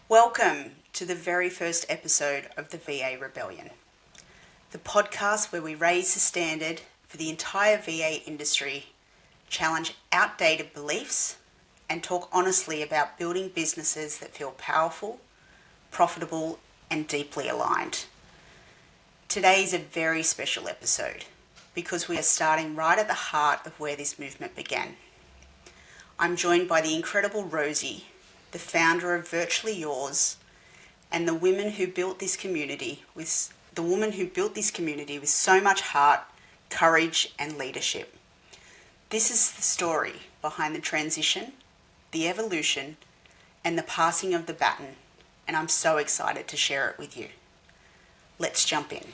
Welcome to the very first episode of the VA Rebellion, the podcast where we raise the standard for the entire VA industry, challenge outdated beliefs, and talk honestly about building businesses that feel powerful, profitable, and deeply aligned. Today is a very special episode because we are starting right at the heart of where this movement began. I'm joined by the incredible Rosie, the founder of Virtually Yours, and the woman who built this community with so much heart, courage, and leadership. This is the story behind the transition, the evolution, and the passing of the baton, and I'm so excited to share it with you. Let's jump in.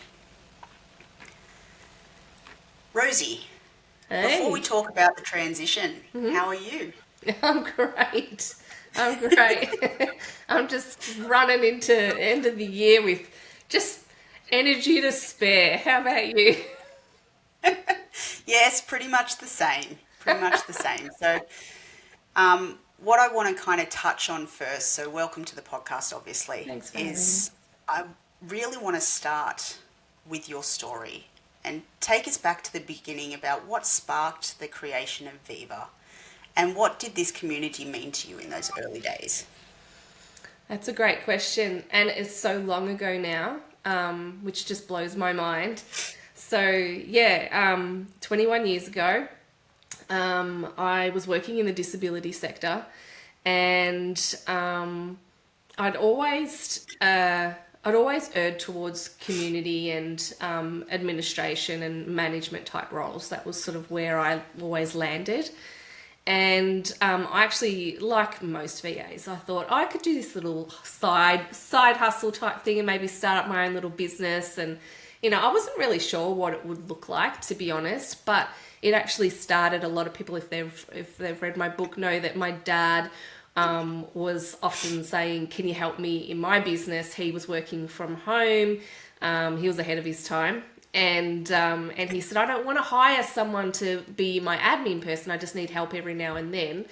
Rosie, before we talk about the transition, how are you? I'm great. I'm just running into end of the year with just energy to spare. How about you? Yes, pretty much the same. So, what I want to kind of touch on first, so welcome to the podcast, obviously, Thanks for having me. is I really want to start with your story and take us back to the beginning about what sparked the creation of VYVA and what did this community mean to you in those early days? That's a great question, and it's so long ago now, which just blows my mind. So 21 years ago, I was working in the disability sector, and I'd always erred towards community and administration and management type roles. That was sort of where I always landed. And I actually, like most VAs, I thought I could do this little side hustle type thing and maybe start up my own little business. And, I wasn't really sure what it would look like, to be honest, but it actually started. A lot of people, if they've read my book, know that my dad was often saying, can you help me in my business? He was working from home. He was ahead of his time. And he said, I don't want to hire someone to be my admin person. I just need help every now and then.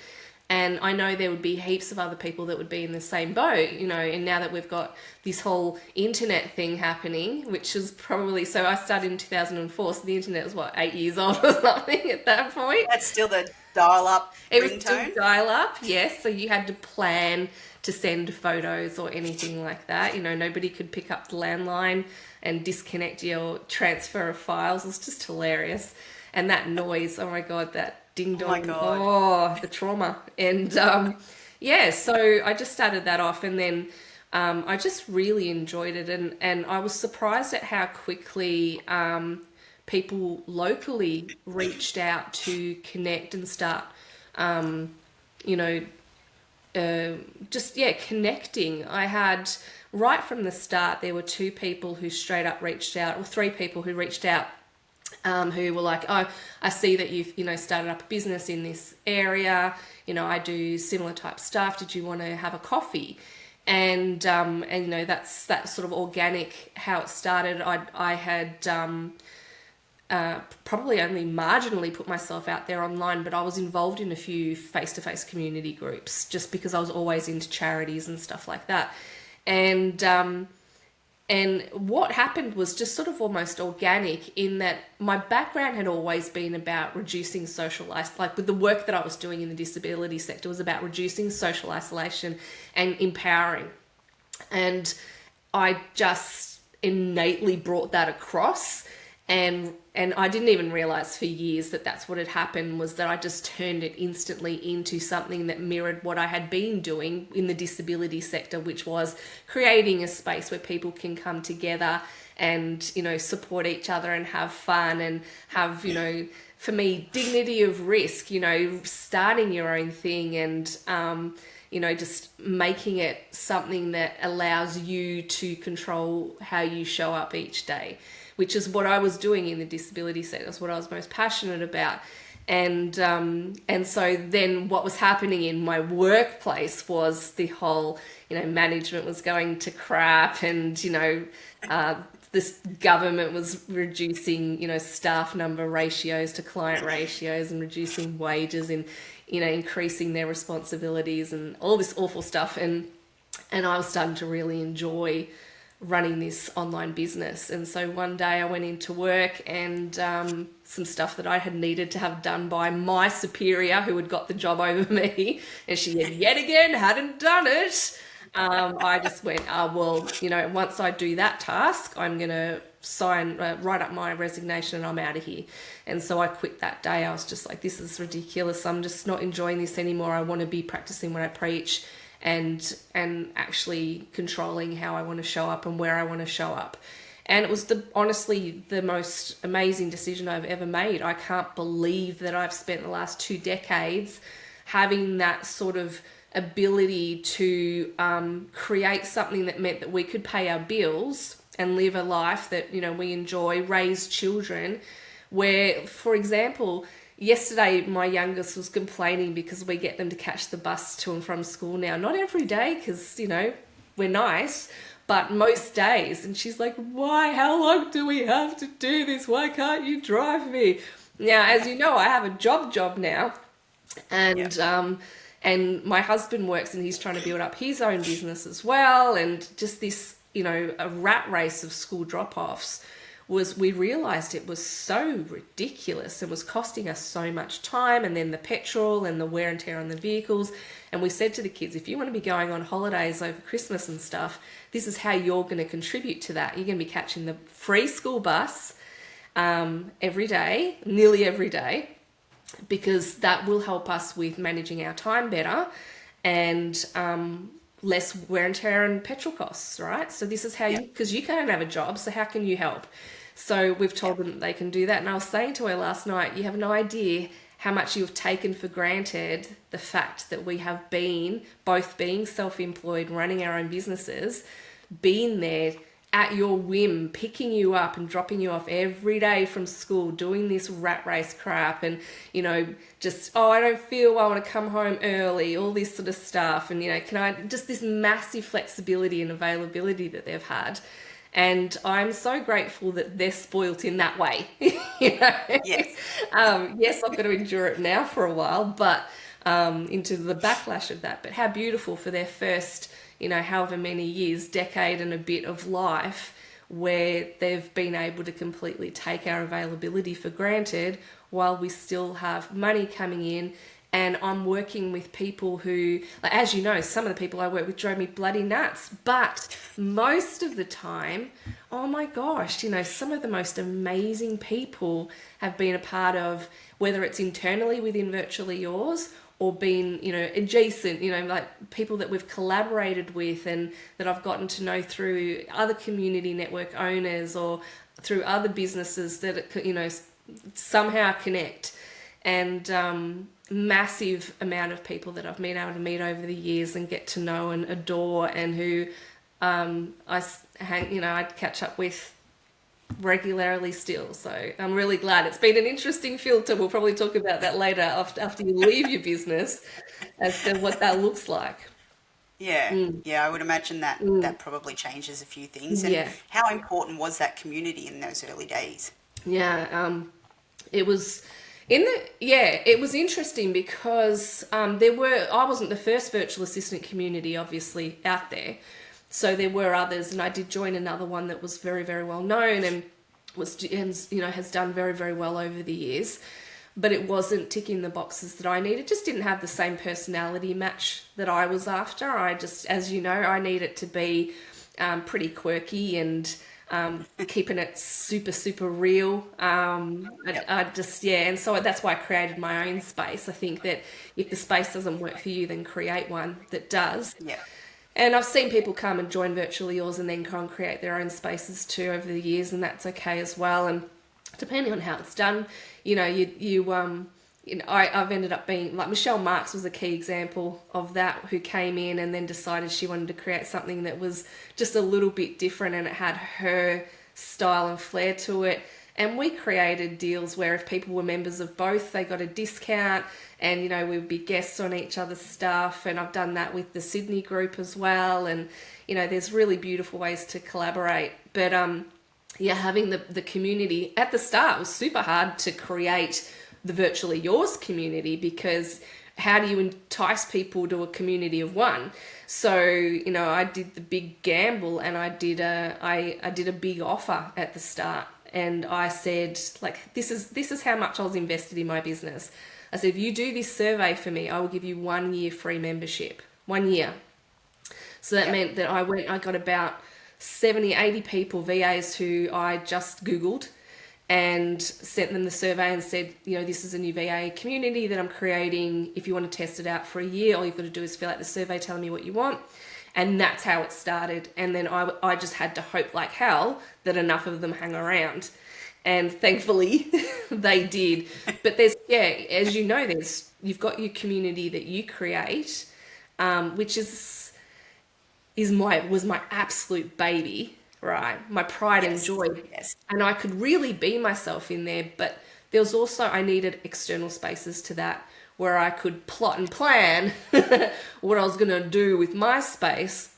And I know there would be heaps of other people that would be in the same boat, and now that we've got this whole internet thing happening, which is probably, so I started in 2004, so the internet was 8 years old or something at that point. That's still the dial-up It was still ringtone? dial-up, yes. So you had to plan to send photos or anything like that. Nobody could pick up the landline and disconnect your transfer of files. It was just hilarious. And that noise, oh my God, that ding dong. Oh my God. Oh, the trauma. And so I just started that off, and then I just really enjoyed it. And I was surprised at how quickly people locally reached out to connect and start, connecting. I had, right from the start, there were two people who straight up reached out, or three people who reached out, who were like, oh, I see that you've, started up a business in this area. I do similar type stuff. Did you want to have a coffee? And that's sort of organic how it started. I had probably only marginally put myself out there online, but I was involved in a few face-to-face community groups just because I was always into charities and stuff like that. And what happened was just sort of almost organic, in that my background had always been about reducing social isolation. Like with the work that I was doing in the disability sector, was about reducing social isolation and empowering. And I just innately brought that across. And I didn't even realize for years that that's what had happened, was that I just turned it instantly into something that mirrored what I had been doing in the disability sector, which was creating a space where people can come together and, support each other and have fun and have, for me, dignity of risk, starting your own thing and, just making it something that allows you to control how you show up each day, which is what I was doing in the disability sector. That's what I was most passionate about. And so then what was happening in my workplace was the whole, management was going to crap, and, this government was reducing, staff number ratios to client ratios and reducing wages and, increasing their responsibilities and all this awful stuff. And And I was starting to really enjoy running this online business. And so one day I went into work, and some stuff that I had needed to have done by my superior, who had got the job over me, and she had yet again hadn't done it. I just went, well, once I do that task, I'm going to write up my resignation, and I'm out of here. And so I quit that day. I was just like, this is ridiculous. I'm just not enjoying this anymore. I want to be practicing what I preach, and actually controlling how I want to show up and where I want to show up. And it was honestly the most amazing decision I've ever made. I can't believe that I've spent the last 2 decades having that sort of ability to create something that meant that we could pay our bills and live a life that, we enjoy, raise children, where, for example, yesterday my youngest was complaining because we get them to catch the bus to and from school now. Not every day, because, we're nice, but most days. And she's like, why? How long do we have to do this? Why can't you drive me? Now, as you know, I have a job now. And and my husband works, and he's trying to build up his own business as well. And just this, a rat race of school drop-offs we realized it was so ridiculous and was costing us so much time, and then the petrol and the wear and tear on the vehicles. And we said to the kids, if you want to be going on holidays over Christmas and stuff, this is how you're going to contribute to that. You're going to be catching the free school bus every day, nearly every day, because that will help us with managing our time better and less wear and tear and petrol costs, right? So this is how because you can't have a job, so how can you help? So we've told them that they can do that. And I was saying to her last night, you have no idea how much you've taken for granted the fact that we have both being self-employed, running our own businesses, been there at your whim, picking you up and dropping you off every day from school, doing this rat race crap, and, just, I don't feel well, I want to come home early, all this sort of stuff. And, just this massive flexibility and availability that they've had. And I'm so grateful that they're spoilt in that way. Yes. Yes, I've got to endure it now for a while, but into the backlash of that. But how beautiful for their first, however many years, decade and a bit of life, where they've been able to completely take our availability for granted while we still have money coming in. And I'm working with people who, like, as you know, some of the people I work with drove me bloody nuts. But most of the time, oh my gosh, some of the most amazing people have been a part of, whether it's internally within Virtually Yours or been, adjacent, like people that we've collaborated with and that I've gotten to know through other community network owners or through other businesses that, somehow connect. And massive amount of people that I've been able to meet over the years and get to know and adore, and who I'd catch up with regularly still. So I'm really glad. It's been an interesting filter. We'll probably talk about that later after you leave your business as to what that looks like. Yeah, I would imagine that that probably changes a few things. And how important was that community in those early days? Yeah, it was... it was interesting because I wasn't the first virtual assistant community, obviously, out there. So there were others, and I did join another one that was very, very well known and has done very, very well over the years. But it wasn't ticking the boxes that I needed. Just didn't have the same personality match that I was after. I just, as you know, I need it to be pretty quirky and keeping it super, super real. And so that's why I created my own space. I think that if the space doesn't work for you, then create one that does. Yeah. And I've seen people come and join Virtually Yours and then go and create their own spaces too over the years, and that's okay as well. And depending on how it's done, I've ended up being, like, Michelle Marks was a key example of that, who came in and then decided she wanted to create something that was just a little bit different and it had her style and flair to it. And we created deals where if people were members of both, they got a discount, and, we would be guests on each other's stuff. And I've done that with the Sydney group as well. And, there's really beautiful ways to collaborate. But, having the community at the start was super hard to create the Virtually Yours community, because how do you entice people to a community of one? So, I did the big gamble, and I did a big offer at the start, and I said, like, this is how much I was invested in my business. I said, if you do this survey for me, I will give you 1 year free membership. 1 year. So that meant that I got about 70, 80 people, VAs, who I just Googled and sent them the survey and said, this is a new VA community that I'm creating. If you want to test it out for a year, all you've got to do is fill out the survey telling me what you want. And that's how it started. And then I just had to hope like hell that enough of them hang around. And thankfully they did. But as you know, you've got your community that you create, which was my absolute baby, right? My pride and joy. Yes. And I could really be myself in there, but there was also, I needed external spaces to that where I could plot and plan what I was going to do with my space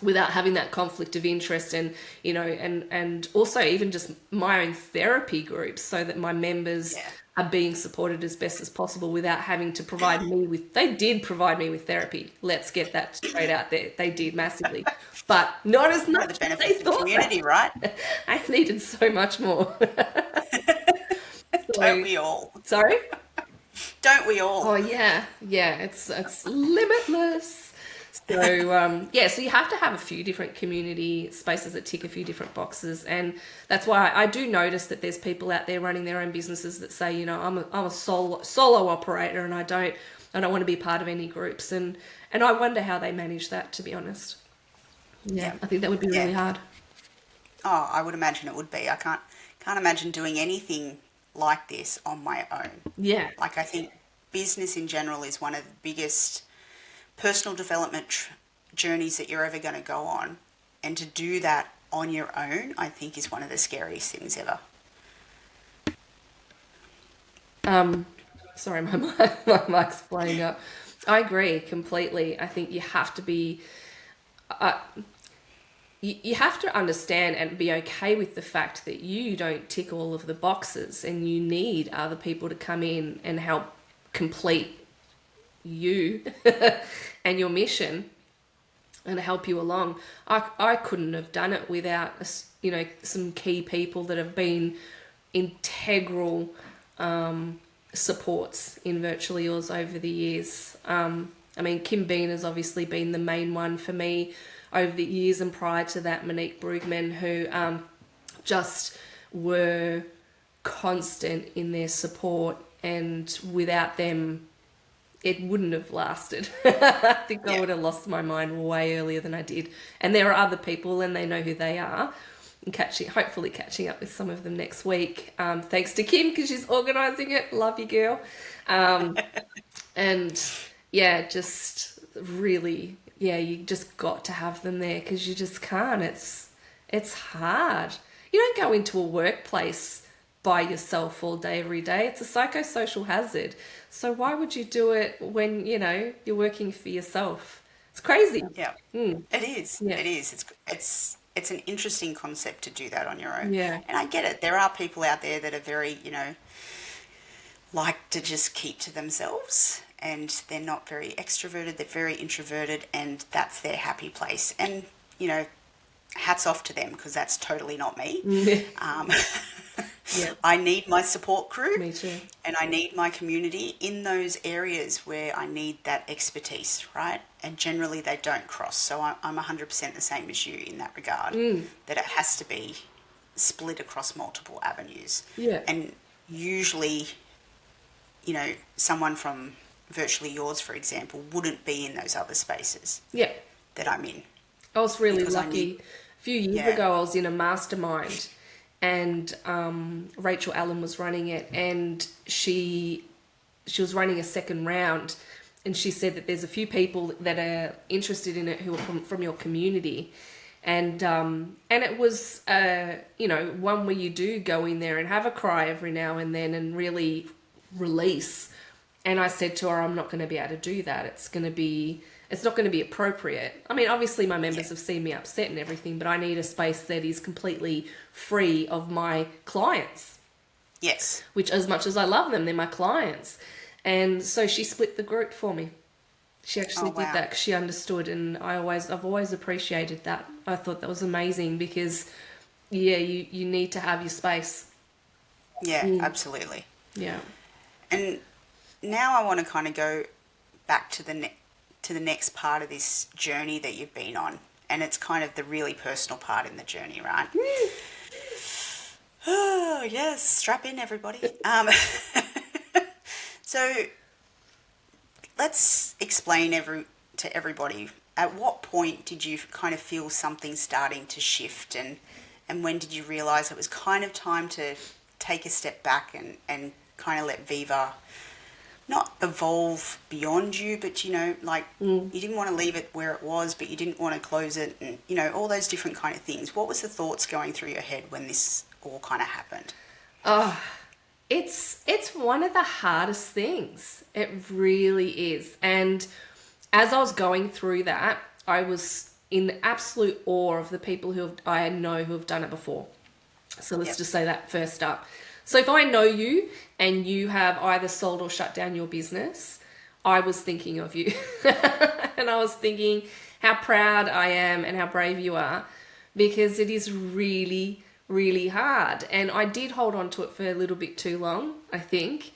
without having that conflict of interest, and and also even just my own therapy groups, so that my members are being supported as best as possible without having to provide me with. They did provide me with therapy. Let's get that straight out there. They did massively, but not as much The benefits as they of the thought. community, right? I needed so much more. Don't we all? Sorry? Don't we all? Oh yeah, it's limitless. So so you have to have a few different community spaces that tick a few different boxes, and that's why I do notice that there's people out there running their own businesses that say, I'm a solo operator, and I don't want to be part of any groups, and I wonder how they manage that, to be honest. Yeah, I think that would be really hard. Oh, I would imagine it would be. I can't imagine doing anything like this on my own. Yeah. Like, I think business in general is one of the biggest personal development journeys that you're ever going to go on. And to do that on your own, I think, is one of the scariest things ever. Sorry, my mic's playing up. I agree completely. I think you have to be... you have to understand and be okay with the fact that you don't tick all of the boxes, and you need other people to come in and help complete you and your mission and help you along. I couldn't have done it without some key people that have been integral supports in Virtually Yours over the years. Kim Bean has obviously been the main one for me over the years, and prior to that, Monique Brugman, who just were constant in their support, and without them, it wouldn't have lasted. I think I would have lost my mind way earlier than I did. And there are other people, and they know who they are. And hopefully catching up with some of them next week. Thanks to Kim, because she's organising it. Love you, girl. Just really, you just got to have them there, because you just can't. It's hard. You don't go into a workplace by yourself all day, every day. It's a psychosocial hazard. So why would you do it when, you're working for yourself? It's crazy. Yeah, It is. Yeah. It is. It's an interesting concept to do that on your own. Yeah. And I get it. There are people out there that are very, like to just keep to themselves, and they're not very extroverted. They're very introverted, and that's their happy place. And, hats off to them, because that's totally not me. I need my support crew. Me too. And I need my community in those areas where I need that expertise, right? And generally they don't cross. So I'm 100% the same as you in that regard, that it has to be split across multiple avenues. Yeah. And usually, someone from Virtually Yours, for example, wouldn't be in those other spaces that I'm in. I was really lucky. A few years ago, I was in a mastermind, and Rachel Allen was running it, and she was running a second round, and she said that there's a few people that are interested in it who are from your community, and it was one where you do go in there and have a cry every now and then and really release. And I said to her, I'm not going to be able to do that. It's not going to be appropriate. I mean, obviously my members have seen me upset and everything, but I need a space that is completely free of my clients. Yes. Which, as much as I love them, they're my clients. And so she split the group for me. She actually Oh, wow. did that because she understood, and I've always appreciated that. I thought that was amazing because, yeah, you need to have your space. Yeah, absolutely. Yeah. And now I want to kind of go back to the next part of this journey that you've been on, and it's kind of the really personal part in the journey, right? Oh yes, strap in, everybody. So let's explain to everybody. At what point did you kind of feel something starting to shift, and when did you realise it was kind of time to take a step back and kind of let Viva not evolve beyond you, but you didn't want to leave it where it was, but you didn't want to close it, and all those different kind of things. What was the thoughts going through your head when this all kind of happened? Oh, it's one of the hardest things. It really is. And as I was going through that, I was in absolute awe of the people I know who have done it before. So let's just say that first up. So if I know you and you have either sold or shut down your business, I was thinking of you. And I was thinking how proud I am and how brave you are, because it is really, really hard. And I did hold on to it for a little bit too long, I think,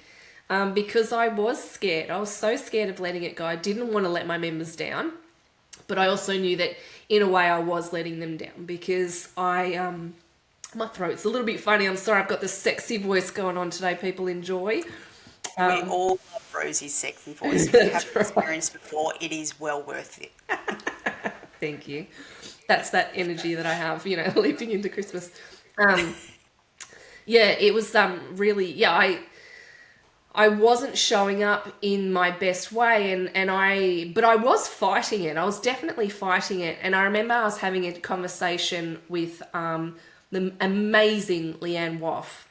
because I was scared. I was so scared of letting it go. I didn't want to let my members down, but I also knew that in a way I was letting them down because my throat's a little bit funny. I'm sorry, I've got this sexy voice going on today. People enjoy. We all love Rosie's sexy voice. If you haven't experienced before, it is well worth it. Thank you. That's that energy that I have, leaping into Christmas. It was really, I wasn't showing up in my best way, but I was fighting it. I was definitely fighting it. And I remember I was having a conversation with the amazing Leanne Woff,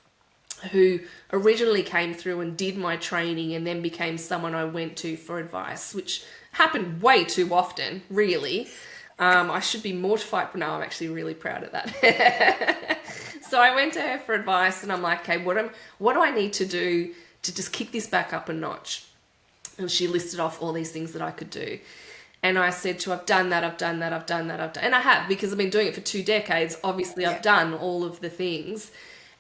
who originally came through and did my training and then became someone I went to for advice, which happened way too often, really. I should be mortified, but no, I'm actually really proud of that. So I went to her for advice, and I'm like, okay, what do I need to do to just kick this back up a notch? And she listed off all these things that I could do. And I said to her, I've done that. And I have, because I've been doing it for 2 decades. Obviously, I've done all of the things.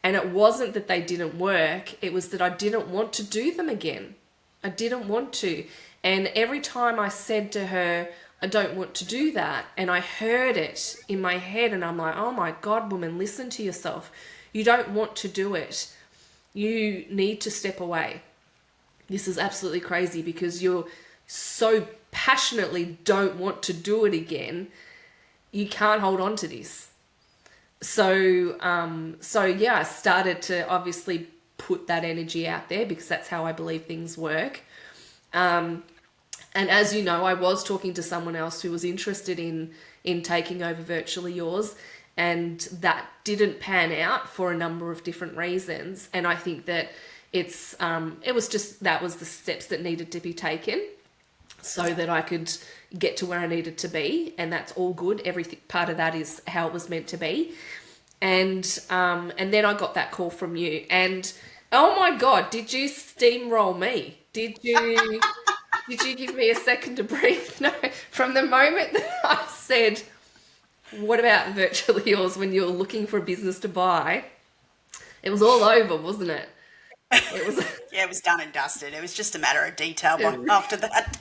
And it wasn't that they didn't work. It was that I didn't want to do them again. I didn't want to. And every time I said to her, I don't want to do that, and I heard it in my head, and I'm like, oh my God, woman, listen to yourself. You don't want to do it. You need to step away. This is absolutely crazy because you're so passionately don't want to do it again. You can't hold on to this. So I started to obviously put that energy out there because that's how I believe things work. And as you know, I was talking to someone else who was interested in taking over Virtually Yours, and that didn't pan out for a number of different reasons. And I think that that was the steps that needed to be taken so that I could get to where I needed to be. And that's all good. Everything, part of that is how it was meant to be. And then I got that call from you, and oh my God, did you steamroll me? Did you give me a second to breathe? No, from the moment that I said, what about Virtually Yours, when you were looking for a business to buy, it was all over, wasn't it? It was. Yeah, it was done and dusted. It was just a matter of detail after that.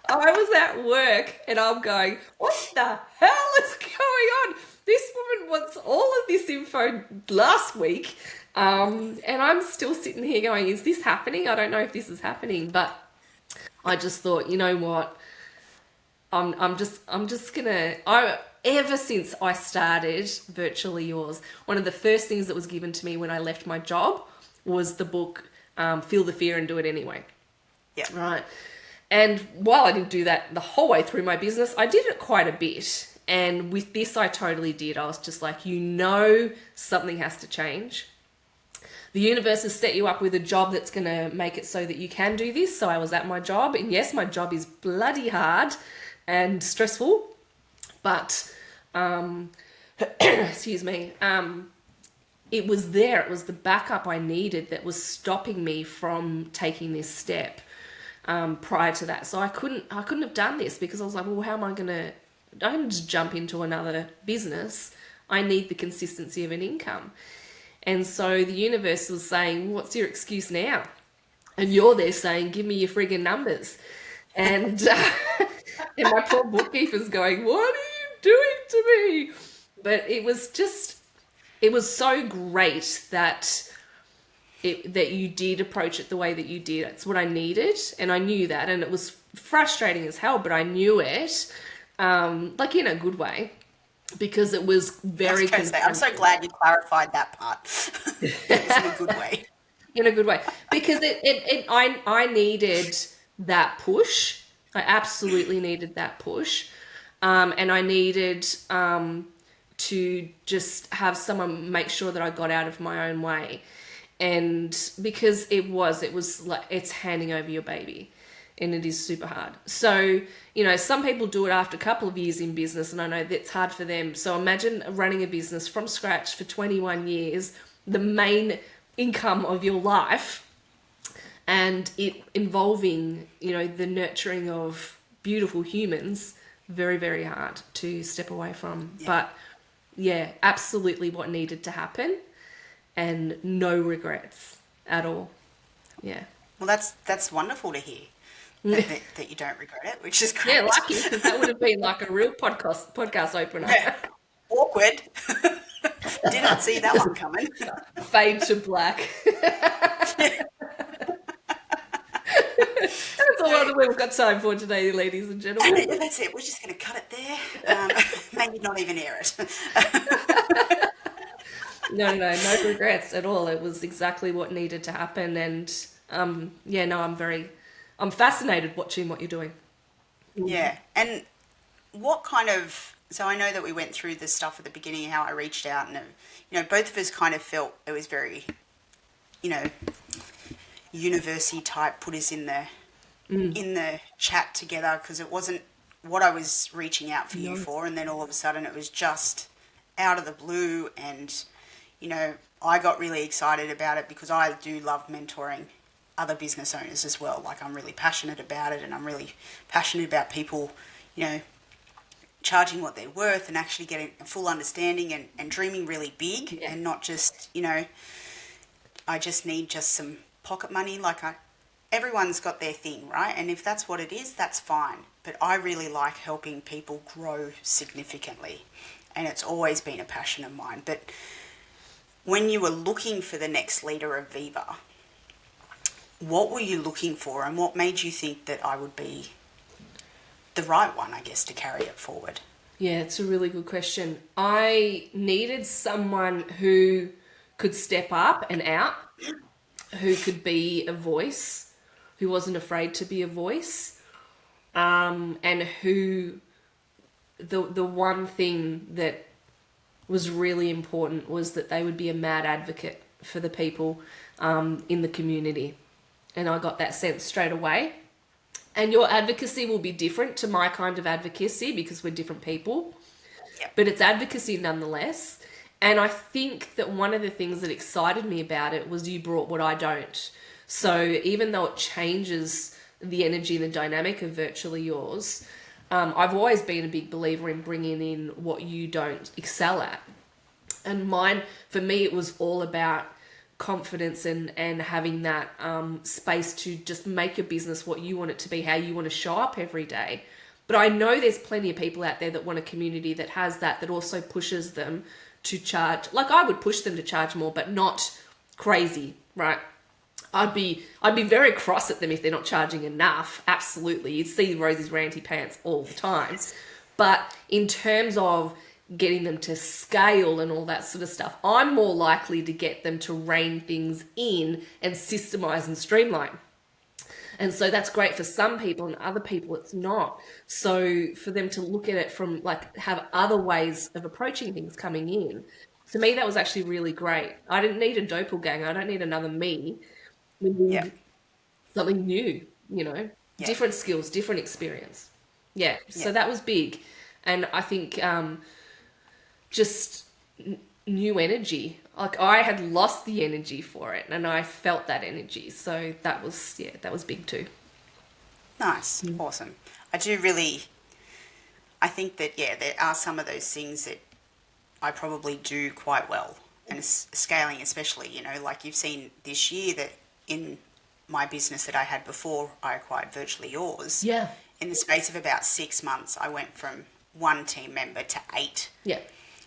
I was at work and I'm going, what the hell is going on? This woman wants all of this info last week. And I'm still sitting here going, is this happening? I don't know if this is happening, but I just thought, you know what? I'm just gonna, ever since I started Virtually Yours, one of the first things that was given to me when I left my job was the book, Feel the Fear and Do It Anyway. Yeah. Right. And while I didn't do that the whole way through my business, I did it quite a bit. And with this, I totally did. I was just like, something has to change. The universe has set you up with a job that's going to make it so that you can do this. So I was at my job, and yes, my job is bloody hard and stressful, but, excuse me, it was there. It was the backup I needed that was stopping me from taking this step prior to that. So I couldn't have done this because I was like, well, how am I going to, I can just jump into another business. I need the consistency of an income. And so the universe was saying, what's your excuse now? And you're there saying, give me your friggin' numbers. And, and my poor bookkeeper's going, what are you doing to me? But it was so great that that you did approach it the way that you did. It's what I needed, and I knew that, and it was frustrating as hell, but I knew it, like in a good way, because it was very I'm so glad you clarified that part. It was in a good way. In a good way, because I needed that push. I absolutely needed that push, and I needed to just have someone make sure that I got out of my own way. And because it was like, it's handing over your baby, and it is super hard. So, some people do it after a couple of years in business, and I know that's hard for them. So imagine running a business from scratch for 21 years, the main income of your life, and it involving, the nurturing of beautiful humans. Very, very hard to step away from. Yeah. But yeah, absolutely what needed to happen. And no regrets at all. Yeah. Well, that's wonderful to hear that you don't regret it, which is great. Yeah, lucky, because that would have been like a real podcast opener. Yeah. Awkward. Didn't see that one coming. Fade to black. That's all that we've got time for today, ladies and gentlemen. That's it. We're just going to cut it there. Maybe not even air it. No regrets at all. It was exactly what needed to happen, and I'm fascinated watching what you're doing. Yeah, and what kind of, so I know that we went through the stuff at the beginning, how I reached out, and both of us kind of felt it was very, university type, put us in the chat together, because it wasn't what I was reaching out for you for, and then all of a sudden it was just out of the blue, and I got really excited about it because I do love mentoring other business owners as well. Like, I'm really passionate about it, and I'm really passionate about people, charging what they're worth and actually getting a full understanding and dreaming really big, and not just, I just need just some pocket money. Like, everyone's got their thing, right? And if that's what it is, that's fine. But I really like helping people grow significantly, and it's always been a passion of mine. But when you were looking for the next leader of VYVA, what were you looking for, and what made you think that I would be the right one, I guess, to carry it forward? Yeah, it's a really good question. I needed someone who could step up and out, who could be a voice, who wasn't afraid to be a voice, and who the one thing that was really important was that they would be a mad advocate for the people in the community. And I got that sense straight away. And your advocacy will be different to my kind of advocacy because we're different people. Yep. But it's advocacy nonetheless. And I think that one of the things that excited me about it was you brought what I don't. So even though it changes the energy and the dynamic of Virtually Yours, I've always been a big believer in bringing in what you don't excel at. And mine, for me, it was all about confidence and having that space to just make your business what you want it to be, how you want to show up every day. But I know there's plenty of people out there that want a community that has that also pushes them to charge. Like, I would push them to charge more, but not crazy, right? I'd be very cross at them if they're not charging enough. Absolutely. You'd see Rosie's ranty pants all the time. But in terms of getting them to scale and all that sort of stuff, I'm more likely to get them to rein things in and systemize and streamline. And so that's great for some people, and other people it's not. So for them to look at it from, like, have other ways of approaching things coming in, to me that was actually really great. I didn't need a doppelganger. I don't need another me. We need something new, different skills, different experience. So that was big. And I think just new energy. Like I had lost the energy for it, and I felt that energy. So that was big too. Nice. Awesome. I do really, I think that, yeah, there are some of those things that I probably do quite well. And scaling especially, like you've seen this year that in my business that I had before I acquired Virtually Yours, Yeah. in the space of about 6 months, I went from one team member to 8. Yeah.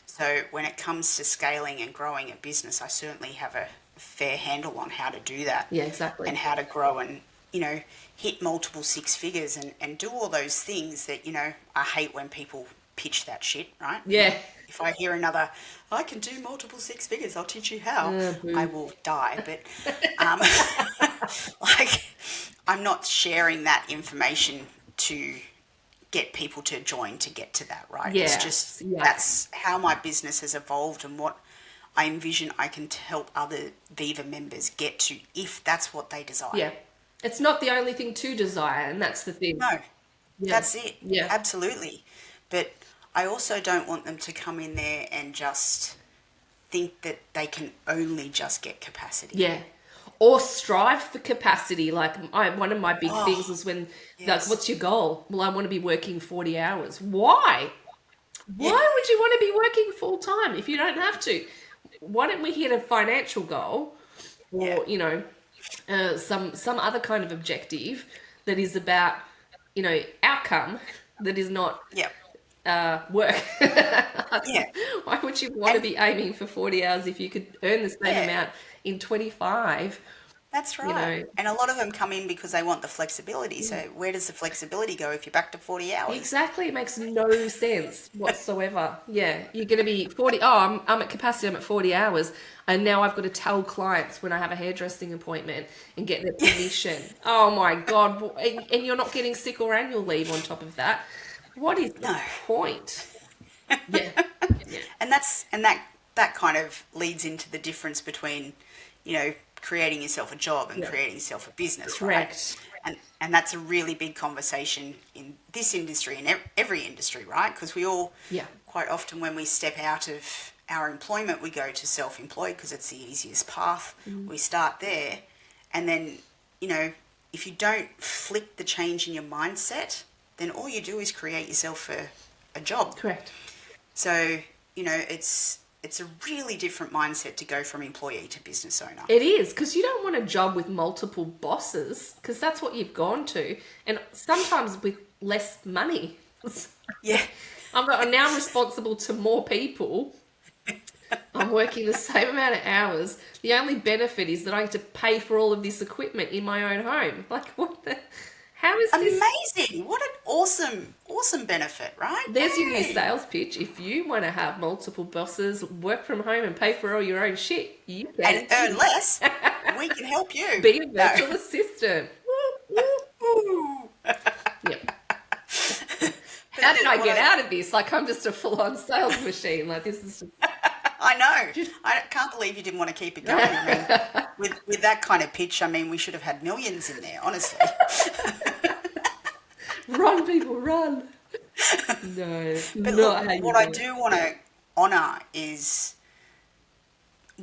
So when it comes to scaling and growing a business, I certainly have a fair handle on how to do that. Yeah, exactly. And how to grow and, hit multiple six figures and do all those things that, I hate when people pitch that shit, right? Yeah. If I hear another, I can do multiple six figures, I'll teach you how, I will die. But, like, I'm not sharing that information to get people to join to get to that, right? It's just, that's how my business has evolved and what I envision I can help other VIVA members get to if that's what they desire. Yeah. It's not the only thing to desire, and that's the thing. No, that's it. Yeah. Absolutely. But I also don't want them to come in there and just think that they can only just get capacity. Yeah. Or strive for capacity. Like one of my big things is when, like, what's your goal? Well, I want to be working 40 hours. Why? Why would you want to be working full time if you don't have to? Why don't we hit a financial goal or, some other kind of objective that is about, outcome that is not work. Why would you want to be aiming for 40 hours if you could earn the same amount in 25? That's right. And a lot of them come in because they want the flexibility. So where does the flexibility go if you're back to 40 hours? Exactly. It makes no sense whatsoever. Yeah. You're going to be 40. Oh, I'm at capacity. I'm at 40 hours. And now I've got to tell clients when I have a hairdressing appointment and get their permission. Oh my God. And you're not getting sick or annual leave on top of that. What is the point? Yeah. And that kind of leads into the difference between, creating yourself a job and creating yourself a business, Correct. Right? And that's a really big conversation in this industry and every industry, right? Because we all, quite often when we step out of our employment, we go to self-employed because it's the easiest path. We start there. And then, if you don't flick the change in your mindset, then all you do is create yourself a job. Correct. So, it's a really different mindset to go from employee to business owner. It is, because you don't want a job with multiple bosses, because that's what you've gone to. And sometimes with less money. Yeah. I'm now responsible to more people. I'm working the same amount of hours. The only benefit is that I get to pay for all of this equipment in my own home. Like, what the... How is this? Amazing. What an awesome benefit, right? There's your new sales pitch. If you want to have multiple bosses, work from home and pay for all your own shit, you can. And earn less, we can help you. Be a virtual assistant. Yep. How did I get out of this? Like, I'm just a full-on sales machine. Like, this is just... I know. I can't believe you didn't want to keep it going. I mean, with that kind of pitch, we should have had millions in there, honestly. Run, people, run. No, but look, what I do want to honour is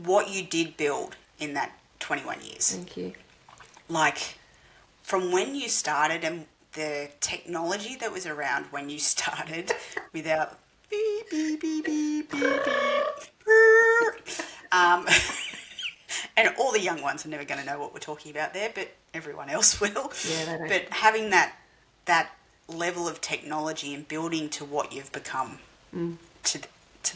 what you did build in that 21 years. Thank you. Like, from when you started and the technology that was around when you started without beep, beep, beep, beep, beep, beep. And all the young ones are never going to know what we're talking about there, but everyone else will. Yeah, they don't. But having that level of technology and building to what you've become to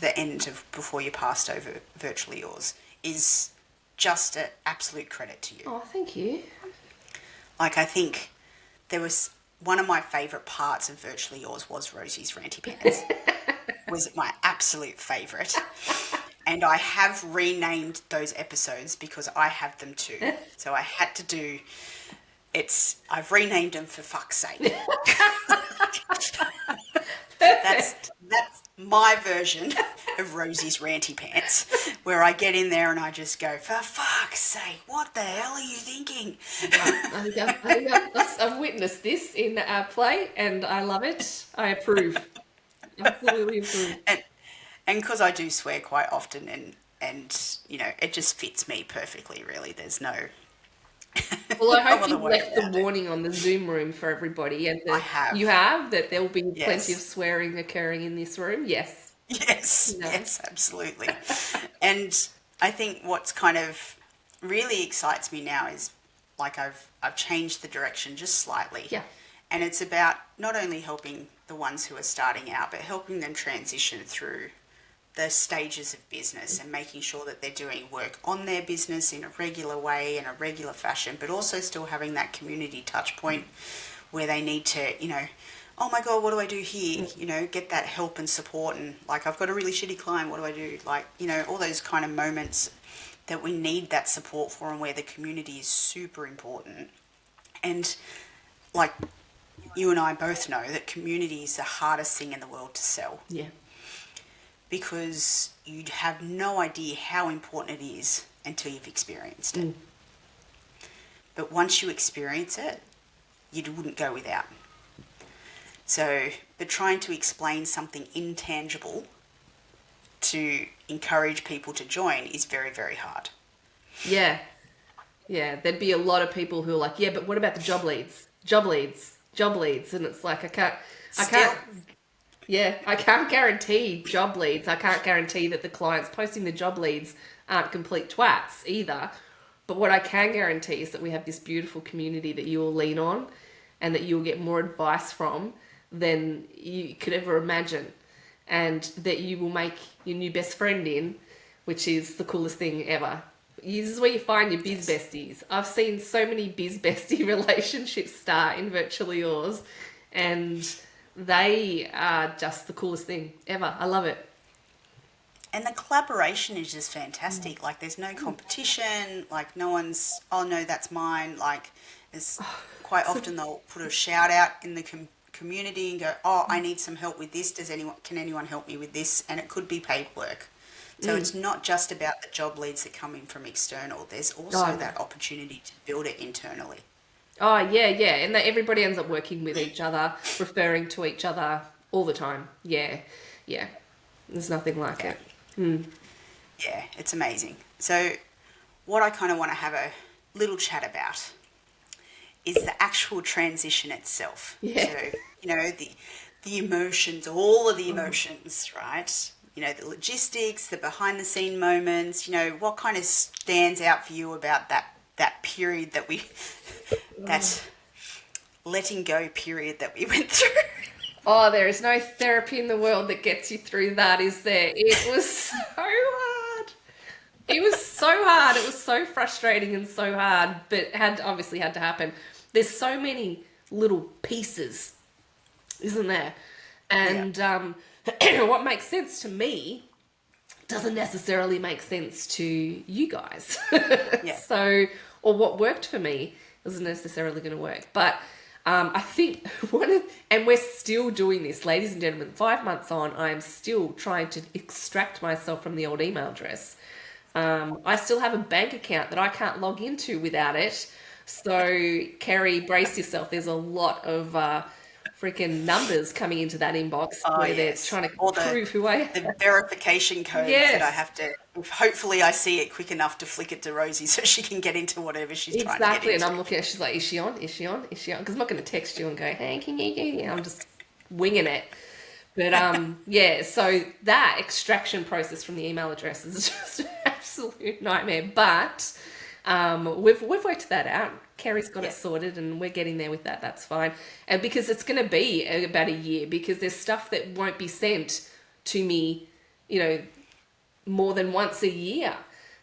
the end of before you passed over Virtually Yours is just an absolute credit to you. Oh, thank you. Like, I think there was one of my favourite parts of Virtually Yours was Rosie's Ranty Pants. Was my absolute favourite. And I have renamed those episodes because I have them too. So I had to do... I've renamed them for fuck's sake. That's my version of Rosie's Ranty Pants, where I get in there and I just go, for fuck's sake, what the hell are you thinking? I've witnessed this in our play and I love it. I approve. Absolutely approve. And because I do swear quite often, and you know, it just fits me perfectly, really. There's no Well, I no hope other you've way left the around it. warning on the Zoom room for everybody, and I you have. have that there will be plenty of Yes. swearing occurring in this room. Yes, Yes, you know. yes, absolutely. And I think what's kind of really excites me now is like I've changed the direction just slightly. Yeah, And it's about not only helping the ones who are starting out, but helping them transition through the stages of business and making sure that they're doing work on their business in a regular way, in a regular fashion, but also still having that community touch point where they need to, you know, oh my God, what do I do here? You know, get that help and support. And like, I've got a really shitty client, what do I do? Like, you know, all those kind of moments that we need that support for, and where the community is super important. And like, you and I both know that community is the hardest thing in the world to sell, yeah, because you have no idea how important it is until you've experienced it. But once you experience it, you wouldn't go without. So, but trying to explain something intangible to encourage people to join is very, very hard. yeah, yeah. There'd be a lot of people who are like, yeah, but what about the job leads? Job leads, job leads, and it's like I Still, can't. Yeah, I can't guarantee job leads. I can't guarantee that the clients posting the job leads aren't complete twats either. But what I can guarantee is that we have this beautiful community that you will lean on, and that you'll get more advice from than you could ever imagine, and that you will make your new best friend in, which is the coolest thing ever. This is where you find your biz besties. I've seen so many biz bestie relationships start in Virtually Yours, and they are just the coolest thing ever. I love it. and the collaboration is just fantastic. Like, there's no competition. Like, no one's, oh no, that's mine. Like, there's quite often they'll put a shout out in the community and go, oh, I need some help with this. Can anyone help me with this? And it could be paid work. So it's not just about the job leads that come in from external. There's also Oh, no. that opportunity to build it internally. Oh, yeah, yeah. And that everybody ends up working with each other, referring to each other all the time. Yeah, yeah. There's nothing like Yeah. it. Yeah, it's amazing. So what I kind of want to have a little chat about is the actual transition itself. Yeah. So, you know, the emotions, all of the emotions, right? You know, the logistics, the behind the scene moments, you know, what kind of stands out for you about that period that that letting go period that we went through? Oh, there is no therapy in the world that gets you through that, is there? It was so hard. It was so hard. It was so frustrating and so hard, but obviously had to happen. There's so many little pieces, isn't there? And what makes sense to me doesn't necessarily make sense to you guys. Yeah. So, or what worked for me isn't necessarily going to work. But I think and we're still doing this, ladies and gentlemen, 5 months on, I am still trying to extract myself from the old email address. I still have a bank account that I can't log into without it. So, Kerrie, brace yourself. There's a lot of freaking numbers coming into that inbox where they're trying to Or prove who I am. the verification codes that I have to, hopefully I see it quick enough to flick it to Rosie so she can get into whatever she's trying to get Exactly, and into. I'm looking at, she's like, is she on? Is she on? Is she on? Because I'm not going to text you and go, hey, can you get it? I'm just winging it. But yeah, so that extraction process from the email address is just an absolute nightmare. But we've worked that out. Kerrie's got it sorted, and we're getting there with that. That's fine. And because it's going to be about a year, because there's stuff that won't be sent to me, you know, more than once a year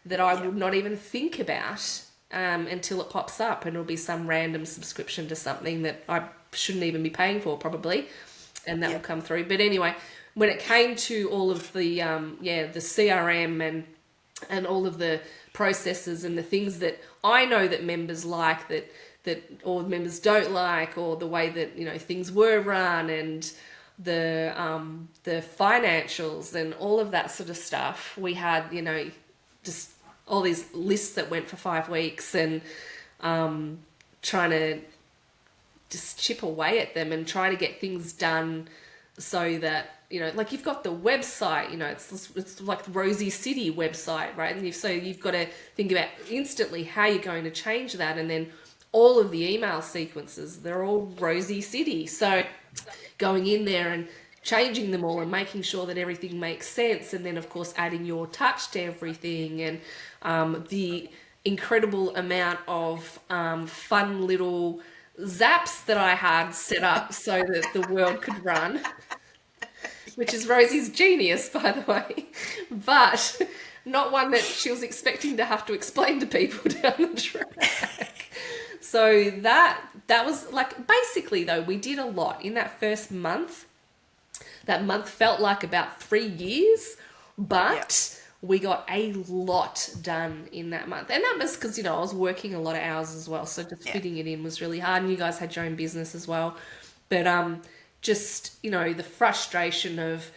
that I would not even think about until it pops up, and it'll be some random subscription to something that I shouldn't even be paying for probably, and that will come through. But anyway, when it came to all of the the CRM and all of the processes and the things that I know that members like, that or members don't like, or the way that, you know, things were run, and the financials and all of that sort of stuff, we had, you know, just all these lists that went for 5 weeks, and trying to just chip away at them and try to get things done so that, you know, like you've got the website, you know, it's like the Rosie City website, right? And so you've got to think about instantly how you're going to change that. And then all of the email sequences, they're all Rosie City. So going in there and changing them all and making sure that everything makes sense. And then, of course, adding your touch to everything, and the incredible amount of fun little zaps that I had set up so that the world could run, which is Rosie's genius, by the way, but not one that she was expecting to have to explain to people down the track. So that was like, basically though, we did a lot in that first month. That month felt like about 3 years, but we got a lot done in that month. And that was because, you know, I was working a lot of hours as well, so just fitting it in was really hard. And you guys had your own business as well. But just, you know, the frustration of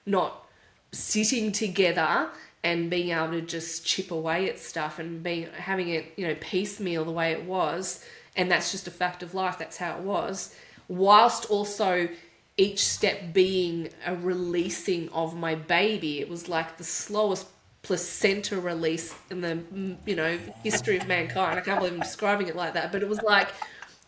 not sitting together and being able to just chip away at stuff and having it, you know, piecemeal the way it was. And that's just a fact of life. That's how it was. Whilst also each step being a releasing of my baby. It was like the slowest placenta release in the, you know, history of mankind. I can't believe I'm describing it like that, but it was like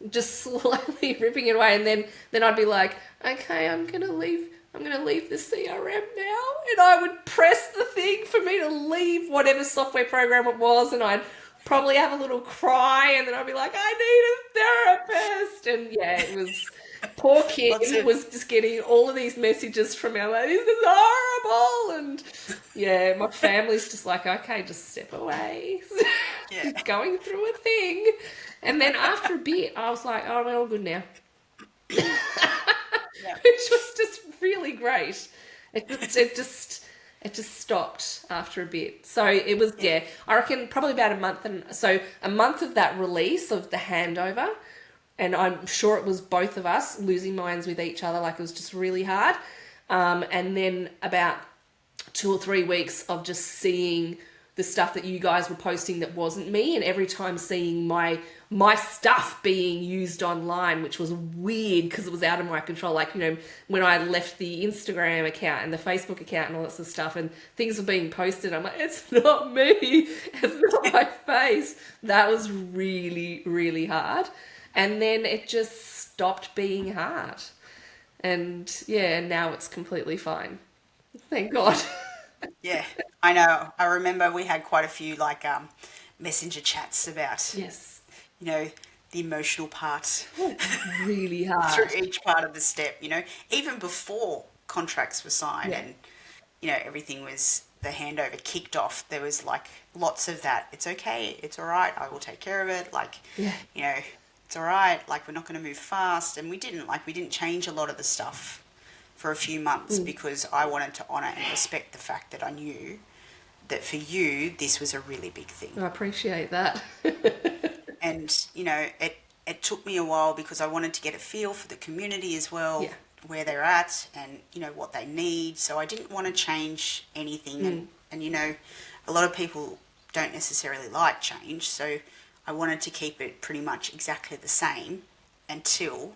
just slowly ripping it away. And then I'd be like, okay, I'm going to leave the CRM now. And I would press the thing for me to leave whatever software program it was. And I'd probably have a little cry. And then I'd be like, I need a therapist. And yeah, it was... Poor kid was just getting all of these messages from our like, this is horrible, and yeah, my family's just like, okay, just step away. He's going through a thing. And then after a bit, I was like, oh, we're all good now. Which was just really great. It just stopped after a bit. So it was, I reckon probably about a month, and so a month of that release of the handover. And I'm sure it was both of us losing minds with each other, like it was just really hard. And then about 2 or 3 weeks of just seeing the stuff that you guys were posting that wasn't me, and every time seeing my stuff being used online, which was weird because it was out of my control. Like, you know, when I left the Instagram account and the Facebook account and all that sort of stuff, and things were being posted, I'm like, it's not me, it's not my face. That was really, really hard. And then it just stopped being hard. And yeah, now it's completely fine. Thank God. Yeah, I know. I remember we had quite a few like messenger chats about, you know, the emotional part. Really hard. Through each part of the step, you know, even before contracts were signed and, you know, everything was, the handover kicked off, there was like lots of that. It's okay. It's all right. I will take care of it. Like, you know, it's all right, like we're not going to move fast. And we didn't change a lot of the stuff for a few months because I wanted to honour and respect the fact that I knew that for you, this was a really big thing. I appreciate that. And, you know, it took me a while because I wanted to get a feel for the community as well, where they're at and, you know, what they need. So I didn't want to change anything. And, you know, a lot of people don't necessarily like change, so I wanted to keep it pretty much exactly the same until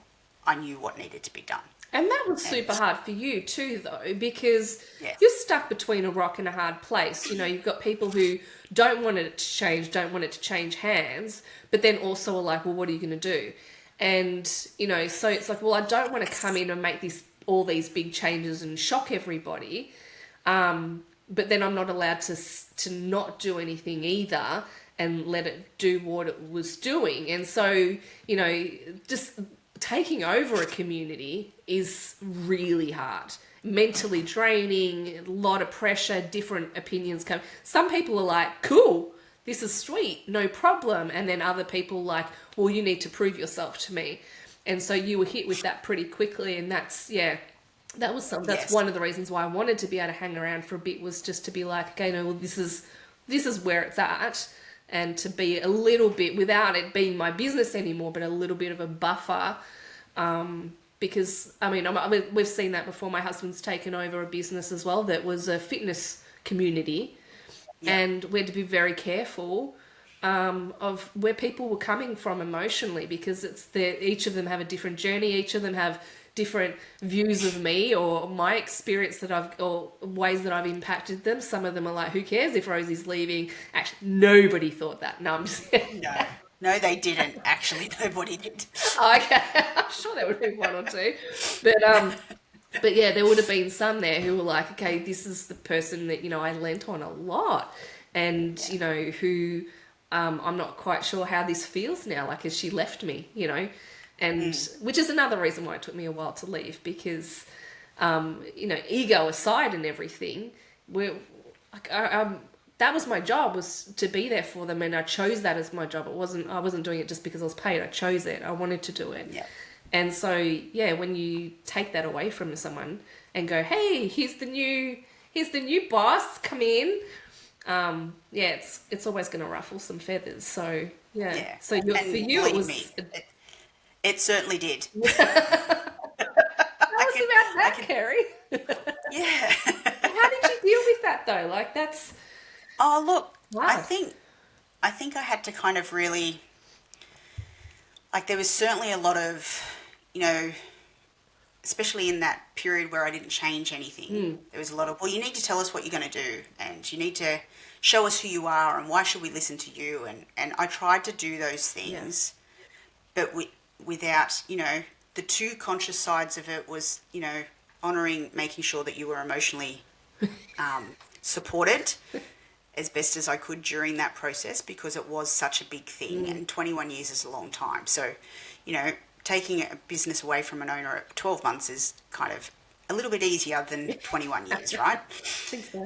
I knew what needed to be done. And that was super hard for you too, though, because you're stuck between a rock and a hard place. You know, you've got people who don't want it to change, don't want it to change hands, but then also are like, well, what are you going to do? And, you know, so it's like, well, I don't want to come in and make all these big changes and shock everybody, but then I'm not allowed to not do anything either and let it do what it was doing. And so, you know, just taking over a community is really hard. Mentally draining, a lot of pressure, different opinions come. Some people are like, cool, this is sweet, no problem. And then other people like, well, you need to prove yourself to me. And so you were hit with that pretty quickly. And that's one of the reasons why I wanted to be able to hang around for a bit, was just to be like, okay, no, well, this is where it's at. And to be a little bit, without it being my business anymore, but a little bit of a buffer. Because, I mean, we've seen that before. My husband's taken over a business as well that was a fitness community. Yeah. And we had to be very careful of where people were coming from emotionally, because each of them have a different journey. Each of them have different views of me or my experience that or ways that I've impacted them. Some of them are like, who cares if Rosie's leaving? Actually, nobody thought that. No, I'm just kidding. No, they didn't. Actually, nobody did. Okay, I'm sure there would be one or two, but yeah, there would have been some there who were like, okay, this is the person that I lent on a lot, and who I'm not quite sure how this feels now. Like, has she left me? And which is another reason why it took me a while to leave, because ego aside and everything, we're like, that was my job, was to be there for them, and I chose that as my job. I wasn't doing it just because I was paid. I chose it. I wanted to do it. Yeah. And so, yeah, when you take that away from someone and go, hey, here's the new boss, come in. It's always going to ruffle some feathers. So, yeah. Yeah. So And for you, it believe was, me, it certainly did. tell I us can, about I that, can, Kerrie. yeah. How did you deal with that though? Like, that's Oh, look, I hard. think I had to kind of really, like, there was certainly a lot of, you know, especially in that period where I didn't change anything. There was a lot of, well, you need to tell us what you're going to do, and you need to show us who you are, and why should we listen to you? And I tried to do those Yeah. things, but without, the two conscious sides of it was, honoring, making sure that you were emotionally supported as best as I could during that process, because it was such a big thing, and 21 years is a long time. So, taking a business away from an owner at 12 months is kind of a little bit easier than 21 years, right? I think so.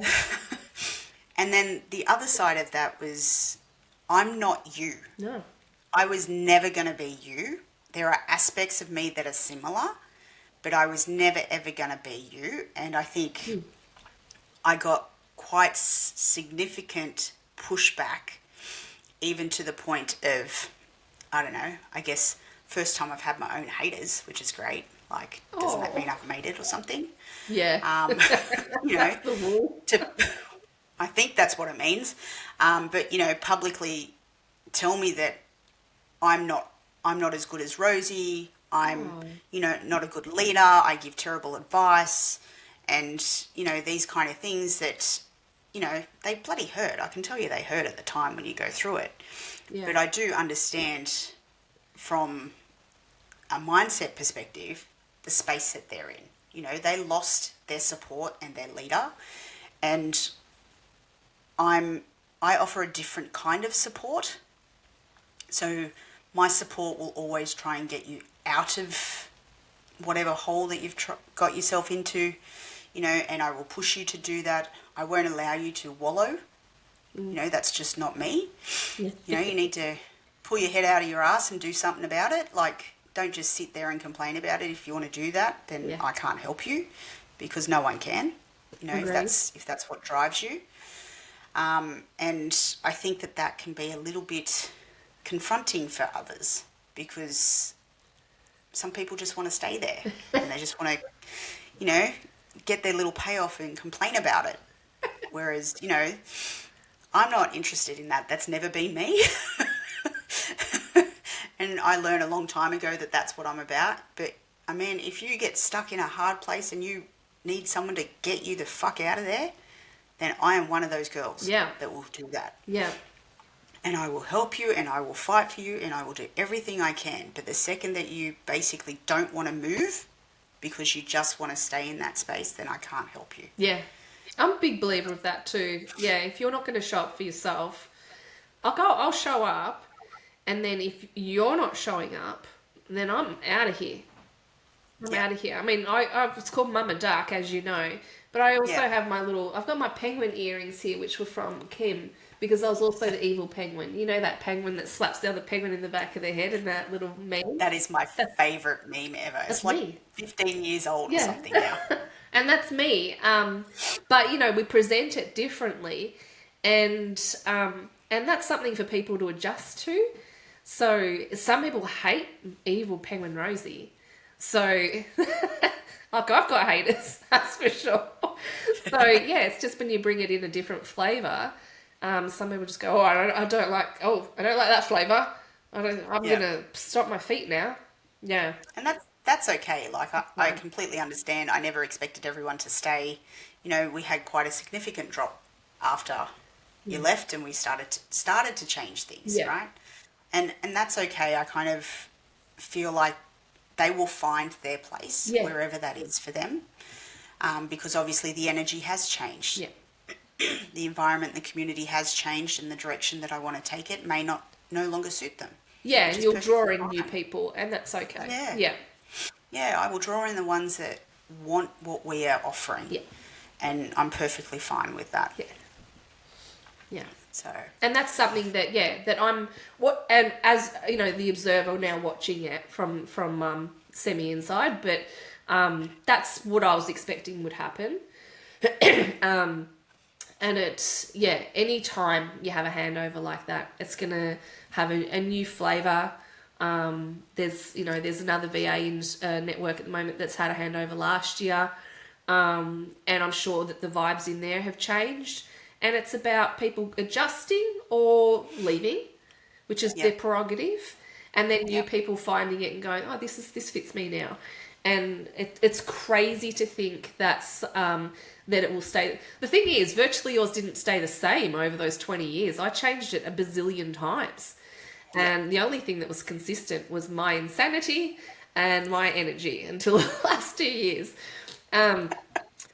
And then the other side of that was, I'm not you. No. I was never going to be you. There are aspects of me that are similar, but I was never ever going to be you. And I think I got quite significant pushback, even to the point of, I don't know, I guess first time I've had my own haters, which is great. Like, doesn't that mean I've made it or something? Yeah. That's the rule. I think that's what it means. But, publicly tell me that I'm not as good as Rosie. I'm, not a good leader. I give terrible advice, and these kind of things that, they bloody hurt. I can tell you they hurt at the time when you go through it. Yeah. But I do understand from a mindset perspective the space that they're in. They lost their support and their leader, and I offer a different kind of support. So my support will always try and get you out of whatever hole that you've got yourself into, and I will push you to do that. I won't allow you to wallow. That's just not me. Yeah. You need to pull your head out of your ass and do something about it. Like, don't just sit there and complain about it. If you want to do that, then I can't help you, because no one can, if that's what drives you. And I think that can be a little bit confronting for others, because some people just want to stay there and they just want to, get their little payoff and complain about it. Whereas, I'm not interested in that. That's never been me. And I learned a long time ago that that's what I'm about. But, I mean, if you get stuck in a hard place and you need someone to get you the fuck out of there, then I am one of those girls that will do that. Yeah. And I will help you, and I will fight for you, and I will do everything I can. But the second that you basically don't want to move because you just want to stay in that space, then I can't help you. Yeah. I'm a big believer of that too. Yeah, if you're not going to show up for yourself, I'll show up, and then if you're not showing up, then I'm out of here. I'm out of here. I mean, it's called Mama Duck, as you know, but I also have I've got my penguin earrings here, which were from Kim, because I was also the evil penguin. You know, that penguin that slaps the other penguin in the back of their head, and that little meme? That is my favourite meme ever. It's like me. 15 years old or something now. And that's me. But, we present it differently, and that's something for people to adjust to. So some people hate evil penguin Rosie. So, like, I've got haters, that's for sure. So, yeah, it's just when you bring it in a different flavour, some people just go, I don't like that flavour. I'm going to stop my feet now. Yeah. And that's okay. Like, I completely understand. I never expected everyone to stay. You know, we had quite a significant drop after you left, and we started to change things, Yeah. right? And that's okay. I kind of feel like they will find their place Yeah. wherever that is for them, because obviously the energy has changed. Yeah. The environment, the community has changed, and the direction that I want to take it may not no longer suit them, Yeah, which and is you'll draw perfectly in new fine. people, and that's okay. Yeah, Yeah. yeah, I will draw in the ones that want what we are offering, Yeah. and I'm perfectly fine with that. Yeah. Yeah. So, And that's something that, yeah, that I'm what, and as you know, the observer now watching it from semi inside, but that's what I was expecting would happen. And it's, yeah, anytime you have a handover like that, it's gonna have a new flavour. There's another VA network at the moment that's had a handover last year, and I'm sure that the vibes in there have changed. And it's about people adjusting or leaving, which is their yep, prerogative, and then new yep, people finding it and going, oh, this fits me now. And it's crazy to think that it will stay. The thing is, virtually yours didn't stay the same over those 20 years. I changed it a bazillion times. And the only thing that was consistent was my insanity and my energy until the last 2 years. Um,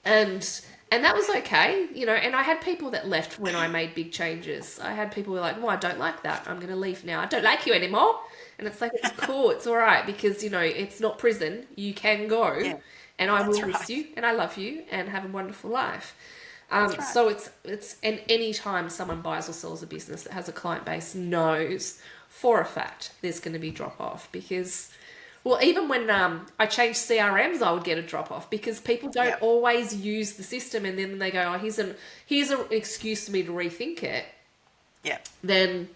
and and that was okay, you know. And I had people that left when I made big changes. I had people who were like, well, I don't like that, I'm going to leave now, I don't like you anymore. And it's like, it's cool, it's all right, because, you know, it's not prison, you can go, yeah, and I will that's miss right. you, and I love you, and have a wonderful life. That's right. So it's and any time someone buys or sells a business that has a client base knows for a fact there's going to be drop off, because, well, even when I changed CRMs, I would get a drop off because people don't Yep, always use the system, and then they go, oh, here's an excuse for me to rethink it. yep. Then